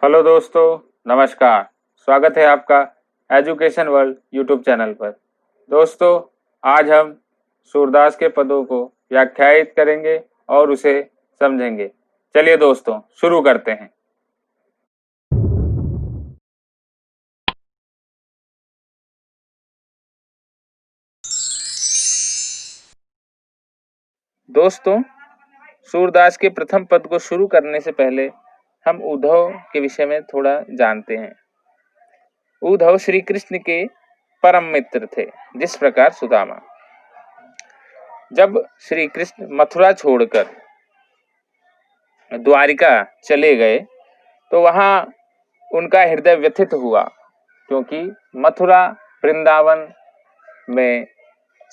Hello दोस्तों, नमस्कार। स्वागत है आपका एजुकेशन वर्ल्ड यूट्यूब चैनल पर। दोस्तों, आज हम सूरदास के पदों को व्याख्यायित करेंगे और उसे समझेंगे। चलिए दोस्तों, शुरू करते हैं। दोस्तों, सूरदास के प्रथम पद को शुरू करने से पहले हम उद्धव के विषय में थोड़ा जानते हैं। उद्धव श्री कृष्ण के परम मित्र थे, जिस प्रकार सुदामा। जब श्री कृष्ण मथुरा छोड़कर द्वारिका चले गए तो वहां उनका हृदय व्यथित हुआ, क्योंकि मथुरा वृंदावन में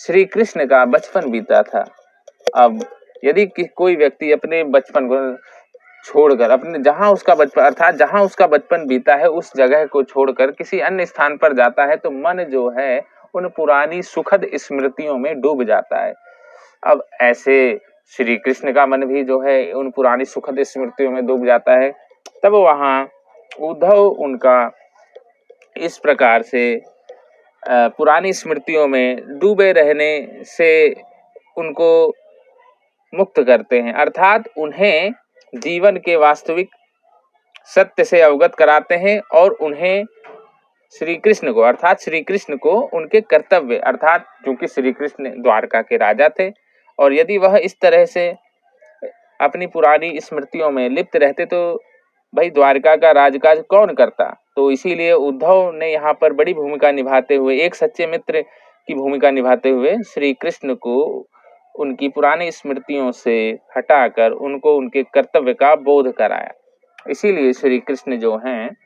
श्री कृष्ण का बचपन बीता था। अब यदि कोई व्यक्ति अपने बचपन को छोड़कर अपने जहां उसका बचपन अर्थात जहां उसका बचपन बीता है उस जगह को छोड़कर किसी अन्य स्थान पर जाता है तो मन जो है उन पुरानी सुखद स्मृतियों में डूब जाता है। अब ऐसे श्री कृष्ण का मन भी जो है उन पुरानी सुखद स्मृतियों में डूब जाता है। तब वहां उद्धव उनका इस प्रकार से पुरानी स्मृतियों में डूबे रहने से उनको मुक्त करते हैं, अर्थात उन्हें जीवन के वास्तविक सत्य से अवगत कराते हैं और उन्हें श्री कृष्ण को अर्थात श्री कृष्ण को उनके कर्तव्य अर्थात क्योंकि श्री कृष्ण द्वारका के राजा थे और यदि वह इस तरह से अपनी पुरानी स्मृतियों में लिप्त रहते तो भाई द्वारका का राजकाज कौन करता। तो इसीलिए उद्धव ने यहाँ पर बड़ी भूमिका निभाते हुए एक सच्चे मित्र की भूमिका निभाते हुए श्री कृष्ण को उनकी पुरानी स्मृतियों से हटाकर उनको उनके कर्तव्य का बोध कराया। इसीलिए श्री कृष्ण जो हैं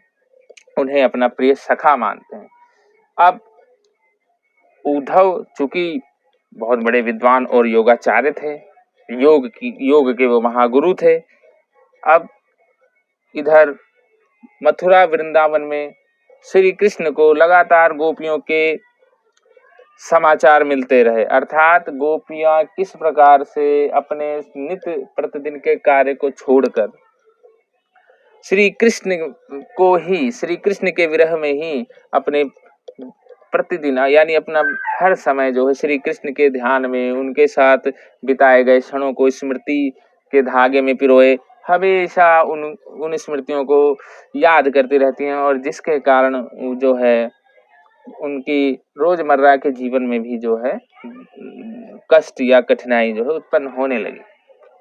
उन्हें अपना प्रिय सखा मानते हैं। अब उद्धव चूंकि बहुत बड़े विद्वान और योगाचार्य थे, योग के वो महागुरु थे। अब इधर मथुरा वृंदावन में श्री कृष्ण को लगातार गोपियों के समाचार मिलते रहे, अर्थात गोपियां किस प्रकार से अपने नित्य प्रतिदिन के कार्य को छोड़कर श्री कृष्ण के विरह में ही अपने प्रतिदिन यानी अपना हर समय जो है श्री कृष्ण के ध्यान में उनके साथ बिताए गए क्षणों को स्मृति के धागे में पिरोए हमेशा उन स्मृतियों को याद करती रहती हैं और जिसके कारण जो है उनकी रोजमर्रा के जीवन में भी जो है कष्ट या कठिनाई जो है उत्पन्न होने लगी।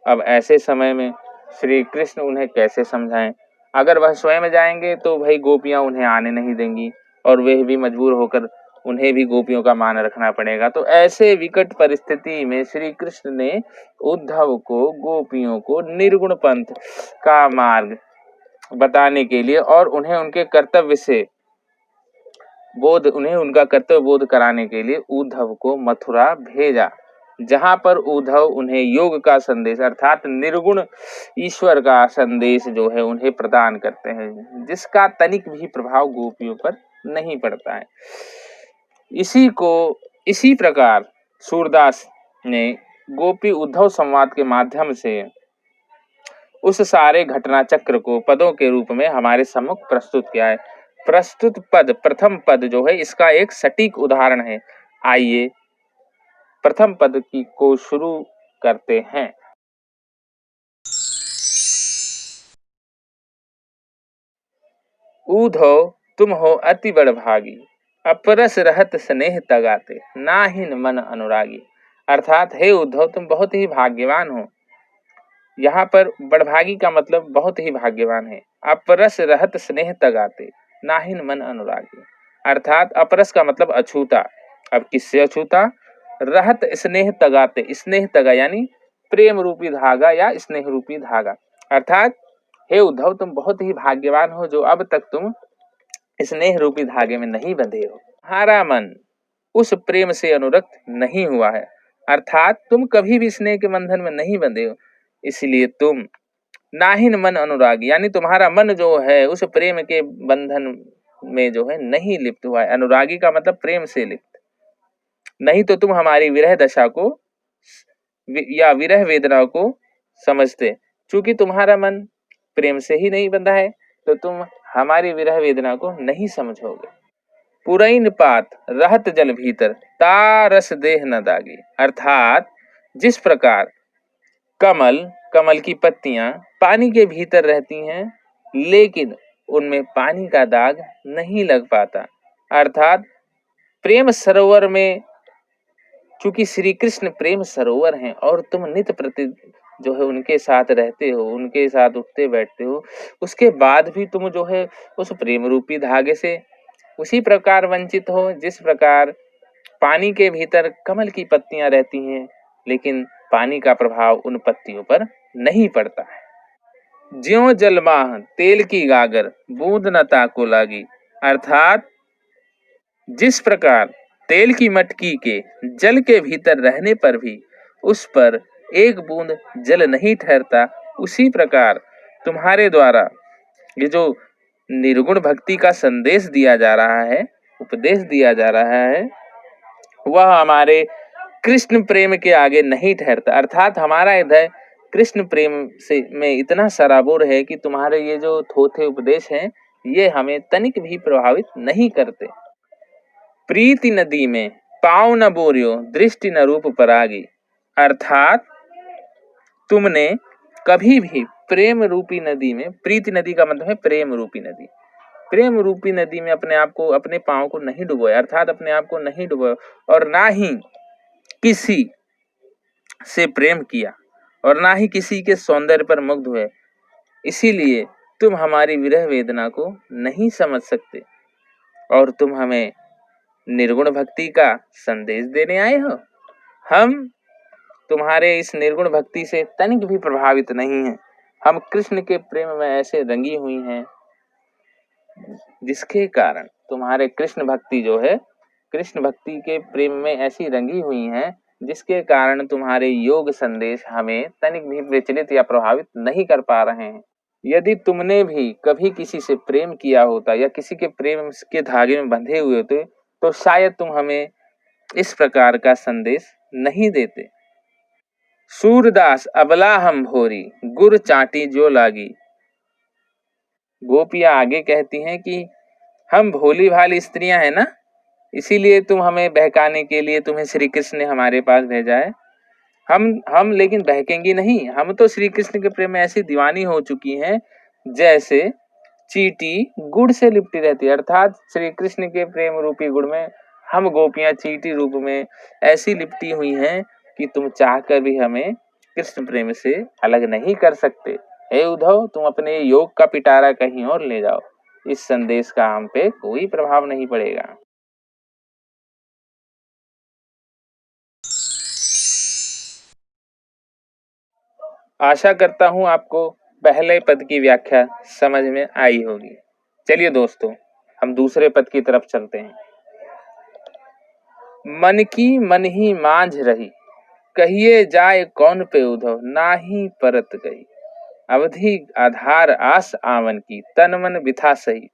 अब ऐसे समय में श्री कृष्ण उन्हें कैसे समझाएं। अगर वह स्वयं जाएंगे तो भाई गोपियां उन्हें आने नहीं देंगी और वे भी मजबूर होकर उन्हें भी गोपियों का मान रखना पड़ेगा। तो ऐसे विकट परिस्थिति में श्री कृष्ण ने उद्धव को गोपियों को निर्गुण पंथ का मार्ग बताने के लिए और उन्हें उनका कर्तव्य बोध कराने के लिए उद्धव को मथुरा भेजा, जहां पर उद्धव उन्हें योग का संदेश अर्थात निर्गुण ईश्वर का संदेश जो है उन्हें प्रदान करते हैं, जिसका तनिक भी प्रभाव गोपियों पर नहीं पड़ता है। इसी प्रकार सूरदास ने गोपी उद्धव संवाद के माध्यम से उस सारे घटना चक्र को पदों के रूप में हमारे सम्मुख प्रस्तुत किया है। प्रस्तुत पद प्रथम पद जो है इसका एक सटीक उदाहरण है। आइए प्रथम पद को शुरू करते हैं। उद्धव तुम हो अति बड़भागी, अपरस रहत स्नेह तगाते, नाहिन मन अनुरागी। अर्थात हे उद्धव तुम बहुत ही भाग्यवान हो। यहाँ पर बड़भागी का मतलब बहुत ही भाग्यवान है। अपरस रहत स्नेह तगाते, नाहिन मन अनुरागी। अर्थात अपरस का मतलब अछूता। अब किससे अछूता? रहत स्नेह तगाते, स्नेह तगा यानी प्रेम रूपी धागा या स्नेह रूपी धागा। अर्थात हे उद्धव तुम बहुत ही भाग्यवान हो जो अब तक तुम स्नेह रूपी धागे में नहीं बंधे हो। तुम्हारा मन उस प्रेम से अनुरक्त नहीं हुआ है, अर्थात तुम कभी भी स्नेह के बंधन में नहीं बंधे हो, इसलिए तुम नाहिन मन अनुरागी यानी तुम्हारा मन जो है उस प्रेम के बंधन में जो है नहीं लिप्त हुआ है। अनुरागी का मतलब प्रेम से लिप्त, नहीं तो तुम हमारी विरह दशा को या विरह वेदना को समझते। चूंकि तुम्हारा मन प्रेम से ही नहीं बंधा है तो तुम हमारी विरह वेदना को नहीं समझोगे। पुरैन पात रहत जल भीतर तारस देह न दागी। अर्थात जिस प्रकार कमल की पत्तियां पानी के भीतर रहती हैं लेकिन उनमें पानी का दाग नहीं लग पाता, अर्थात प्रेम सरोवर में क्योंकि श्री कृष्ण प्रेम सरोवर हैं और तुम नित्य प्रति जो है उनके साथ रहते हो, उनके साथ उठते बैठते हो, उसके बाद भी तुम जो है उस प्रेम रूपी धागे से उसी प्रकार वंचित हो जिस प्रकार पानी के भीतर कमल की पत्तियां रहती हैं लेकिन पानी का प्रभाव उन पत्तियों पर नहीं पड़ता है। ज्यों जलमाह तेल की गागर बूंद न ताको लागी। अर्थात जिस प्रकार तेल की मटकी के जल के भीतर रहने पर भी उस पर एक बूंद जल नहीं ठहरता, उसी प्रकार तुम्हारे द्वारा ये जो निर्गुण भक्ति का संदेश दिया जा रहा है, उपदेश दिया जा रहा है, वह हमारे कृष्ण प्रेम के आगे नहीं ठहरता। अर्थात हमारा हृदय कृष्ण प्रेम से में इतना सराबोर है कि तुम्हारे ये जो थोथे उपदेश हैं ये हमें तनिक भी प्रभावित नहीं करते। प्रीति नदी में पाँव न बोरियो दृष्टि न रूप परागी। अर्थात तुमने कभी भी प्रेम रूपी नदी में, प्रीति नदी का मतलब है प्रेम रूपी नदी, प्रेम रूपी नदी में अपने आप को, अपने पाँव को नहीं डुबोया, अर्थात अपने आप को नहीं डुबोया और ना ही किसी से प्रेम किया और ना ही किसी के सौंदर्य पर मुग्ध हुए। इसीलिए तुम हमारी विरह वेदना को नहीं समझ सकते और तुम हमें निर्गुण भक्ति का संदेश देने आए हो। हम तुम्हारे इस निर्गुण भक्ति से तनिक भी प्रभावित नहीं हैं। हम कृष्ण के प्रेम में ऐसे रंगी हुई हैं जिसके कारण तुम्हारे कृष्ण भक्ति जो है, कृष्ण भक्ति के प्रेम में ऐसी रंगी हुई हैं जिसके कारण तुम्हारे योग संदेश हमें तनिक भी विचलित या प्रभावित नहीं कर पा रहे हैं। यदि तुमने भी कभी किसी से प्रेम किया होता या किसी के प्रेम के धागे में बंधे हुए होते तो शायद तुम हमें इस प्रकार का संदेश नहीं देते। सूरदास अबला हम भोरी गुर चाटी जो लागी। गोपियां आगे कहती हैं कि हम भोली भाली स्त्रियां हैं ना, इसीलिए तुम हमें बहकाने के लिए तुम्हें श्री कृष्ण ने हमारे पास भेजा है। हम लेकिन बहकेंगी नहीं। हम तो श्री कृष्ण के प्रेम में ऐसी दीवानी हो चुकी हैं जैसे चींटी गुड़ से लिपटी रहती है। अर्थात श्री कृष्ण के प्रेम रूपी गुड़ में हम गोपियां चींटी रूप में ऐसी लिपटी हुई हैं कि तुम चाहकर भी हमें कृष्ण प्रेम से अलग नहीं कर सकते। हे उद्धव, तुम अपने योग का पिटारा कहीं और ले जाओ, इस संदेश का हम पे कोई प्रभाव नहीं पड़ेगा। आशा करता हूं आपको पहले पद की व्याख्या समझ में आई होगी। चलिए दोस्तों, हम दूसरे पद की तरफ चलते हैं। मन की मन ही मांझ रही, कहिए जाए कौन पे उद्धव, नाही परत गई। अवधि आधार आस आवन की, तन मन बिथा सही।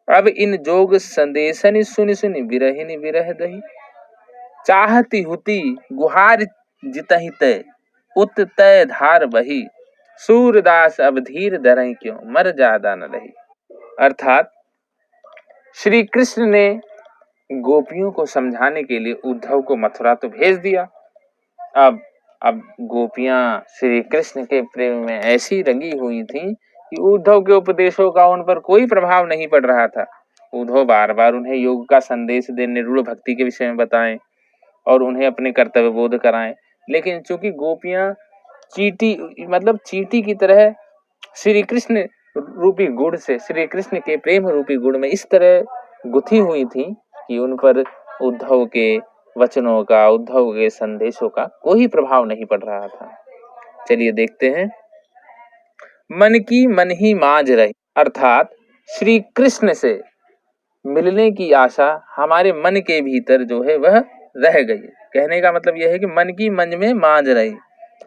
अब इन जोग संदेशन सुनि सुनि विरहिनी विरह दही। चाहती हुती गुहार जितहि तय, उत तय धार बही। सूरदास अब धीर धरहि क्यों, मर ज्यादा न रही। अर्थात श्री कृष्ण ने गोपियों को समझाने के लिए उद्धव को मथुरा तो भेज दिया। अब गोपियां श्री कृष्ण के प्रेम में ऐसी रंगी हुई थीं कि उद्धव के उपदेशों का उन पर कोई प्रभाव नहीं पड़ रहा था। उद्धव बार बार उन्हें योग का संदेश दे, निर्गुण भक्ति के विषय में बताएं और उन्हें अपने कर्तव्य बोध कराएं, लेकिन चूंकि गोपियां चींटी की तरह श्री कृष्ण रूपी गुड़ से, श्री कृष्ण के प्रेम रूपी गुड़ में इस तरह गुथी हुई थी कि उन पर उद्धव के वचनों का, उद्धव के संदेशों का कोई प्रभाव नहीं पड़ रहा था। चलिए देखते हैं। मन की मन ही मांझ रही, अर्थात श्री कृष्ण से मिलने की आशा हमारे मन के भीतर जो है वह रह गई। कहने का मतलब यह है कि मन की मन में मांझ रही,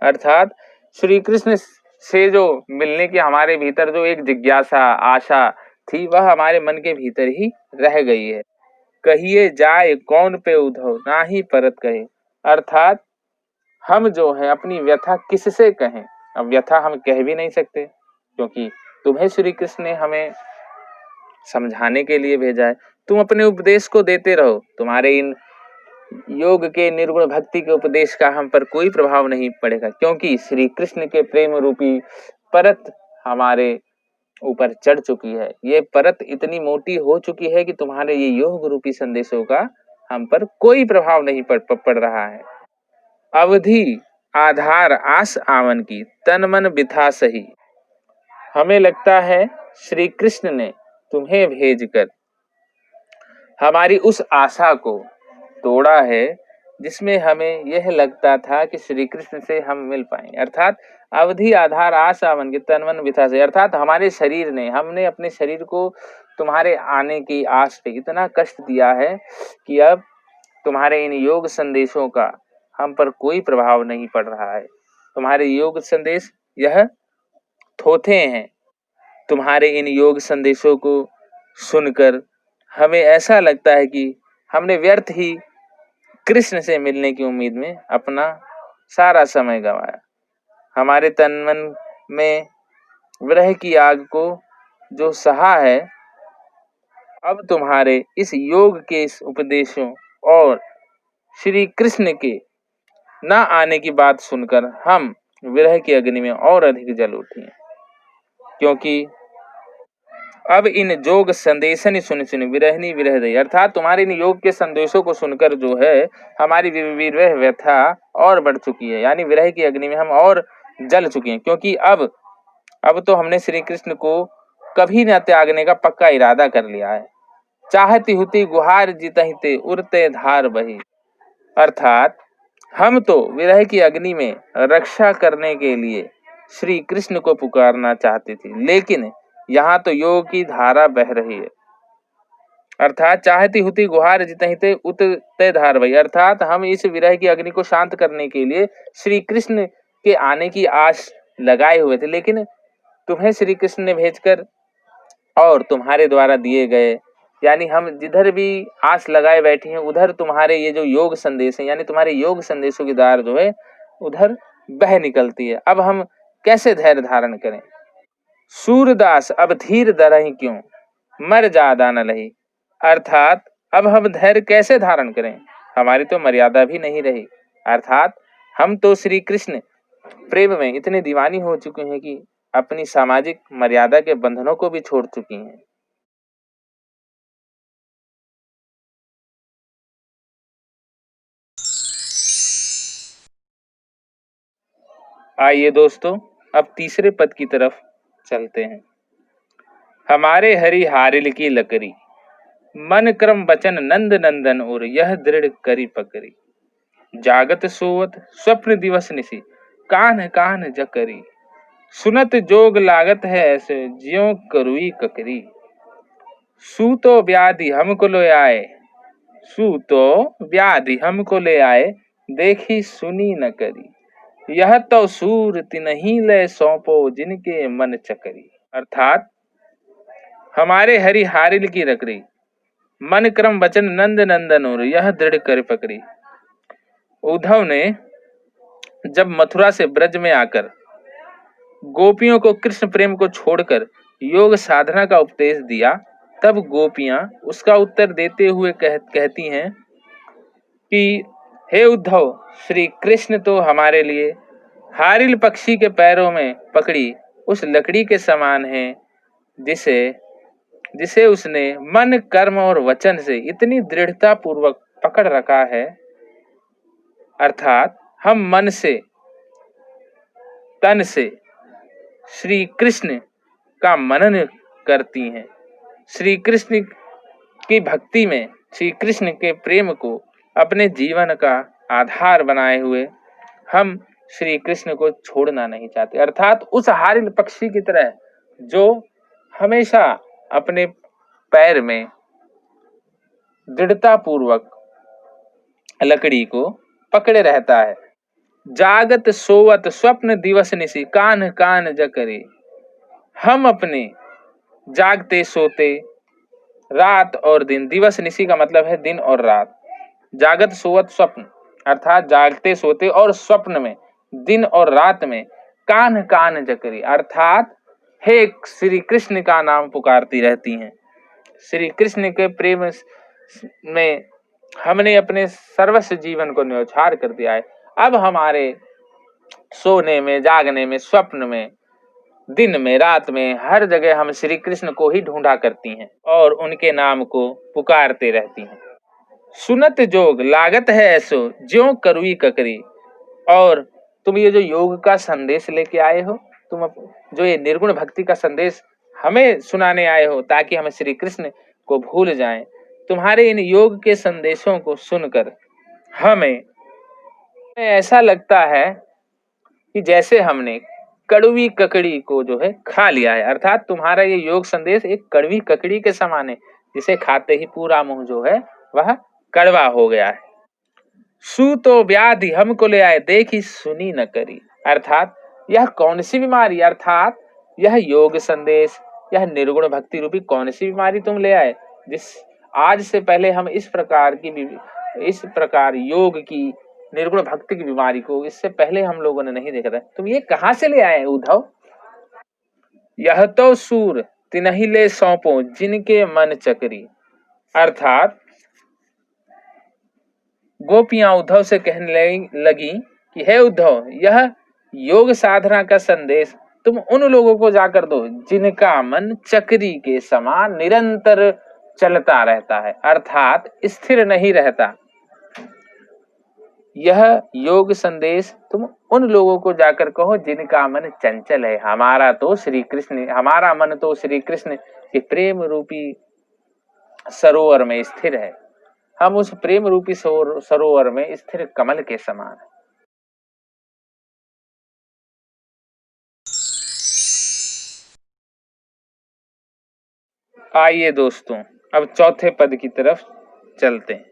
अर्थात श्री कृष्ण से जो मिलने की हमारे भीतर जो एक जिज्ञासा, आशा थी, वह हमारे मन के भीतर ही रह गई है। कहिए जाए कौन पे उद्धव, ना ही परत कहे। अर्थात हम जो है अपनी व्यथा किससे कहें। अब व्यथा हम कह भी नहीं सकते क्योंकि तुम्हें श्री कृष्ण ने हमें समझाने के लिए भेजा है। तुम अपने उपदेश को देते रहो। तुम्हारे इन योग के निर्गुण भक्ति के उपदेश का हम पर कोई प्रभाव नहीं पड़ेगा, क्योंकि श्री कृष्ण के प्रेम रूपी परत हमारे ऊपर चढ़ चुकी है। ये परत इतनी मोटी हो चुकी है कि तुम्हारे ये योग रूपी संदेशों का हम पर कोई प्रभाव नहीं पड़ रहा है। अवधि आधार आस आवन की, तन मन बिथा सही। हमें लगता है श्री कृष्ण ने तुम्हें भेजकर हमारी उस आशा को तोड़ा है जिसमें हमें यह लगता था कि श्री कृष्ण से हम मिल पाएंगे। अर्थात अवधि आधार आस आवन के, तन मन बिथा से, अर्थात हमारे शरीर ने, हमने अपने शरीर को तुम्हारे आने की आस पे इतना कष्ट दिया है कि अब तुम्हारे इन योग संदेशों का हम पर कोई प्रभाव नहीं पड़ रहा है। तुम्हारे योग संदेश यह थोथे हैं। तुम्हारे इन योग संदेशों को सुनकर हमें ऐसा लगता है कि हमने व्यर्थ ही कृष्ण से मिलने की उम्मीद में अपना सारा समय गंवाया। हमारे तन मन में विरह की आग को जो सहा है, अब तुम्हारे इस योग के इस उपदेशों और श्री कृष्ण के न आने की बात सुनकर हम विरह की अग्नि में और अधिक जल उठे, क्योंकि अब इन योग संदेशन सुन सुन विरहनी विरह दई, अर्थात तुम्हारे इन योग के संदेशों को सुनकर जो है हमारी विरह व्यथा और बढ़ चुकी है, यानी विरह की अग्नि में हम और जल चुके हैं। क्योंकि अब तो हमने श्री कृष्ण को कभी न त्यागने का पक्का इरादा कर लिया है। चाहती हुती गुहार जीतहिते उड़ते धार बही, अर्थात हम तो विरह की अग्नि में रक्षा करने के लिए श्री कृष्ण को पुकारना चाहते थे, लेकिन यहाँ तो योग की धारा बह रही है। अर्थात चाहती हुती गुहार जितहिते उतते धार बही, अर्थात हम इस विरह की अग्नि को शांत करने के लिए श्री कृष्ण के आने की आस लगाए हुए थे, लेकिन तुम्हें श्री कृष्ण ने भेजकर और तुम्हारे द्वारा दिए गए, यानी हम जिधर भी आस लगाए बैठे हैं उधर तुम्हारे ये जो योग संदेश है, यानी तुम्हारे योग संदेशों की धार जो है उधर बह निकलती है। अब हम कैसे धैर्य धारण करें? सूरदास अब धीर धरहि क्यों, मर जादा न लही, अर्थात अब हम धैर्य कैसे धारण करें? हमारी तो मर्यादा भी नहीं रही। अर्थात हम तो श्री कृष्ण प्रेम में इतने दीवानी हो चुके हैं कि अपनी सामाजिक मर्यादा के बंधनों को भी छोड़ चुकी हैं। आइए दोस्तों, अब तीसरे पद की तरफ चलते हैं। हमारे हरि हारिल की लकड़ी, मन क्रम बचन नंद नंदन और यह दृढ़ करी पकड़ी, जागत सोवत स्वप्न दिवस निसी, कान कान जकरी, सुनत जोग लागत है ऐसे ज्यों करुई ककरी, सूतो व्याधि हमको ले आए, सूतो व्याधि हमको ले आए, देखी सुनी न करी, यह तो सूर तिनहि ले सौंपो जिनके मन चकरी, अर्थात हमारे हरि हारिल की लकड़ी, मन क्रम वचन नंद नंदन और यह दृढ़ कर पकड़ी। उद्धव ने जब मथुरा से ब्रज में आकर गोपियों को कृष्ण प्रेम को छोड़कर योग साधना का उपदेश दिया, तब गोपियां उसका उत्तर देते हुए कहती हैं कि हे उद्धव, श्री कृष्ण तो हमारे लिए हारिल पक्षी के पैरों में पकड़ी उस लकड़ी के समान है जिसे उसने मन कर्म और वचन से इतनी दृढ़ता पूर्वक पकड़ रखा है। अर्थात हम मन से तन से श्री कृष्ण का मनन करती हैं, श्री कृष्ण की भक्ति में श्री कृष्ण के प्रेम को अपने जीवन का आधार बनाए हुए हम श्री कृष्ण को छोड़ना नहीं चाहते। अर्थात उस हारिल पक्षी की तरह जो हमेशा अपने पैर में दृढ़ता पूर्वक लकड़ी को पकड़े रहता है। जागत सोवत स्वप्न दिवस निसी, कान कान जकरी, हम अपने जागते सोते रात और दिन, दिवस निसी का मतलब है दिन और रात, जागत सोवत स्वप्न अर्थात जागते सोते और स्वप्न में दिन और रात में, कान कान जकरी अर्थात हे श्री कृष्ण का नाम पुकारती रहती हैं। श्री कृष्ण के प्रेम में हमने अपने सर्वस्व जीवन को न्यौछावर कर दिया है। अब हमारे सोने में, जागने में, स्वप्न में, दिन में, रात में, हर जगह हम श्री कृष्ण को ही ढूंढा करती हैं और उनके नाम को पुकारते रहती हैं। सुनत जोग लागत है ऐसो ज्यों करुई ककरी। और तुम ये जो योग का संदेश लेके आए हो, तुम जो ये निर्गुण भक्ति का संदेश हमें सुनाने आए हो ताकि हम श्री कृष्ण को भूल जाएं, तुम्हारे इन योग के संदेशों को सुनकर हमें ऐसा लगता है कि जैसे हमने कड़वी ककड़ी को जो है खा लिया है। अर्थात तुम्हारा ये योग संदेश एक कड़वी ककड़ी के समान है, जिसे खाते ही पूरा मुंह जो है वह कड़वा हो गया है। सू तो व्याधि हमको ले आए देखी सुनी न करी। अर्थात यह कौन सी बीमारी, अर्थात यह योग संदेश, यह निर्गुण भक्ति रूपी कौन सी बीमारी तुम ले आए, जिस आज से पहले हम इस प्रकार योग की, निर्गुण भक्ति की बीमारी को इससे पहले हम लोगों ने नहीं देखा था। तुम ये कहां से ले आए उद्धव? यह तो सूर तिनहि ले सौंपो जिनके मन चकरी। अर्थात गोपियां उद्धव से कहने लगी कि हे उद्धव, यह योग साधना का संदेश तुम उन लोगों को जाकर दो जिनका मन चक्री के समान निरंतर चलता रहता है, अर्थात स्थिर नहीं रहता। यह योग संदेश तुम उन लोगों को जाकर कहो जिनका मन चंचल है। हमारा मन तो श्री कृष्ण के प्रेम रूपी सरोवर में स्थिर है। हम उस प्रेम रूपी सरोवर में स्थिर कमल के समान है। आइए दोस्तों, अब चौथे पद की तरफ चलते हैं।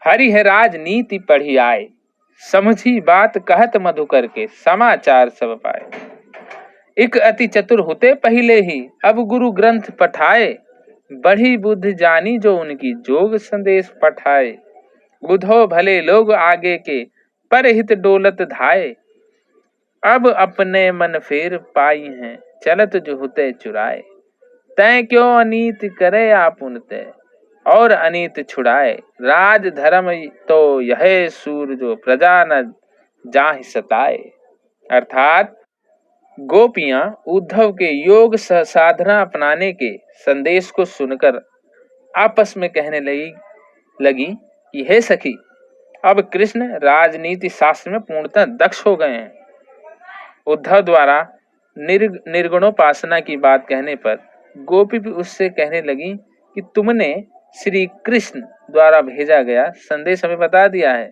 हरि है राजनीति पढ़ी आए, समझी बात कहत मधुकर के, समाचार सब पाए। एक अति चतुर होते पहले ही, अब गुरु ग्रंथ पठाए, बढ़ी बुद्धि जानी जो उनकी जोग संदेश पठाए। उद्धव भले लोग आगे के, पर हित डोलत धाए। अब अपने मन फेर पाई हैं, चलत जो होते चुराए। तय क्यों अनीत करे आपुन तय, और अनीत छुड़ाए। राज धर्म तो यह सूर जो प्रजा न जाहि सताए। अर्थात गोपियां उद्धव के योग साधना अपनाने के संदेश को सुनकर आपस में कहने लगी कि हे सखी, अब कृष्ण राजनीति शास्त्र में पूर्णतः दक्ष हो गए हैं। उद्धव द्वारा निर्गुणोपासना की बात कहने पर गोपी भी उससे कहने लगी कि तुमने श्री कृष्ण द्वारा भेजा गया संदेश हमें बता दिया है।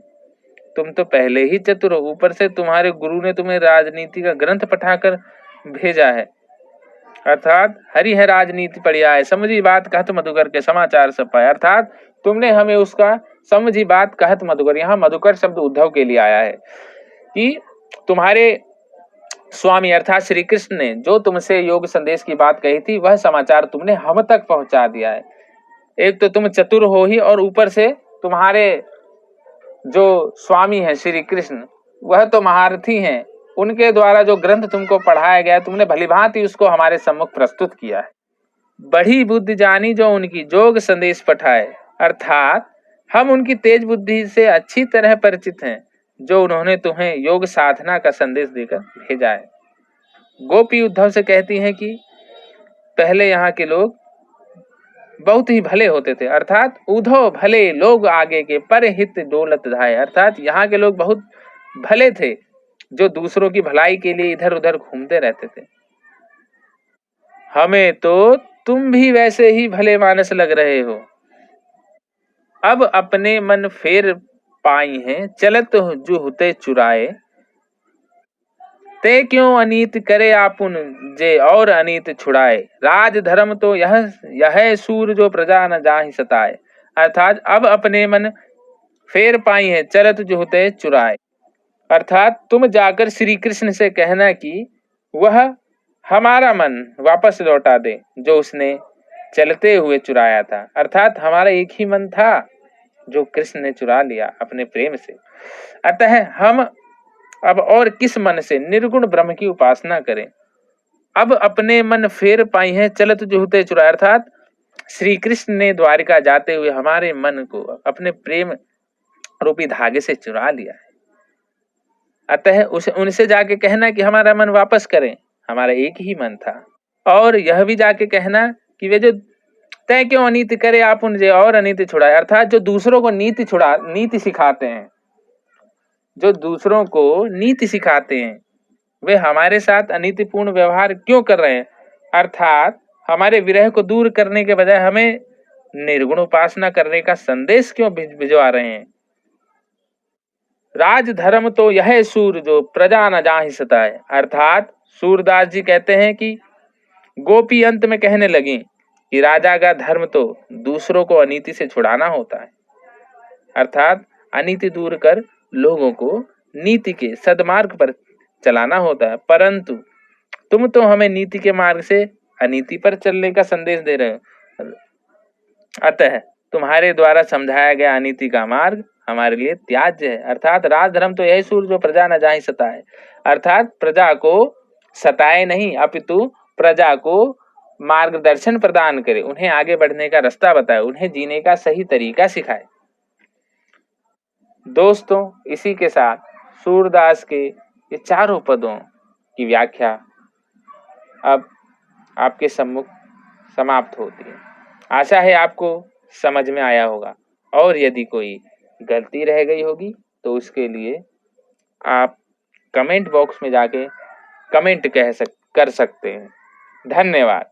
तुम तो पहले ही चतुर हो, ऊपर से तुम्हारे गुरु ने तुम्हें राजनीति का ग्रंथ पठाकर भेजा है। अर्थात हरि है राजनीति पढ़िया है, समझी बात कहत मधुकर के, समाचार सब पाए। अर्थात तुमने हमें उसका समझी बात कहत मधुकर, यहाँ मधुकर शब्द उद्धव के लिए आया है कि तुम्हारे स्वामी अर्थात श्री कृष्ण ने जो तुमसे योग संदेश की बात कही थी वह समाचार तुमने हम तक पहुंचा दिया है। एक तो तुम चतुर हो ही, और ऊपर से तुम्हारे जो स्वामी है श्री कृष्ण वह तो महारथी हैं, उनके द्वारा जो ग्रंथ तुमको पढ़ाया गया तुमने भलीभांति उसको हमारे सम्मुख प्रस्तुत किया है। बड़ी बुद्धि जानी जो उनकी जोग संदेश पठाए। अर्थात हम उनकी तेज बुद्धि से अच्छी तरह परिचित हैं जो उन्होंने तुम्हें योग साधना का संदेश देकर भेजा है। गोपी उद्धव से कहती हैं कि पहले यहाँ के लोग बहुत ही भले होते थे, अर्थात उद्धव भले लोग आगे के, पर हित डोलत धाए। अर्थात यहाँ के लोग बहुत भले थे जो दूसरों की भलाई के लिए इधर उधर घूमते रहते थे। हमें तो तुम भी वैसे ही भले मानस लग रहे हो। अब अपने मन फेर पाई हैं, चलत जो होते चुराए। ते क्यों अनीत करे आपुन जे, और अनीत छुड़ाए। राज धर्म तो यह सूर जो प्रजा न जाहि सताए। अर्थात अब अपने मन फेर पाई है, चलत जो होते चुराए। अर्थात तुम जाकर श्री कृष्ण से कहना कि वह हमारा मन वापस लौटा दे जो उसने चलते हुए चुराया था। अर्थात हमारा एक ही मन था जो कृष्ण ने चुरा लिया अपने प्रेम से। अतः हम अब और किस मन से निर्गुण ब्रह्म की उपासना करें। अब अपने मन फेर पाई है चलत जुहते चुराए, अर्थात श्री कृष्ण ने द्वारिका जाते हुए हमारे मन को अपने प्रेम रूपी धागे से चुरा लिया है। अतः उनसे जाके कहना कि हमारा मन वापस करें, हमारा एक ही मन था। और यह भी जाके कहना कि वे जो तय क्यों अनीति करे आप उनसे और अनीति छुड़ाए, अर्थात जो दूसरों को नीति सिखाते हैं, जो दूसरों को नीति सिखाते हैं, वे हमारे साथ अनीतिपूर्ण व्यवहार क्यों कर रहे हैं, अर्थात हमारे विरह को दूर करने के बजाय हमें निर्गुण उपासना करने का संदेश क्यों भिजवा रहे हैं। राजधर्म तो यह सूर जो प्रजा न जाहि सताए, अर्थात सूरदास जी कहते हैं कि गोपी अंत में कहने लगी कि राजा का धर्म तो दूसरों को अनीति से छुड़ाना होता है, अर्थात अनीति दूर कर लोगों को नीति के सदमार्ग पर चलाना होता है, परंतु तुम तो हमें नीति के मार्ग से अनीति पर चलने का संदेश दे रहे हो। अतः तुम्हारे द्वारा समझाया गया अनीति का मार्ग हमारे लिए त्याज्य है, अर्थात राजधर्म तो यही सूर जो प्रजा न जाहि सताए, अर्थात प्रजा को सताए नहीं अपितु प्रजा को मार्गदर्शन प्रदान करे, उन्हें आगे बढ़ने का रास्ता बताए, उन्हें जीने का सही तरीका सिखाए। दोस्तों, इसी के साथ सूरदास के ये चारों पदों की व्याख्या अब आपके सम्मुख समाप्त होती है। आशा है आपको समझ में आया होगा, और यदि कोई गलती रह गई होगी तो उसके लिए आप कमेंट बॉक्स में जाके कमेंट कर सकते हैं। धन्यवाद।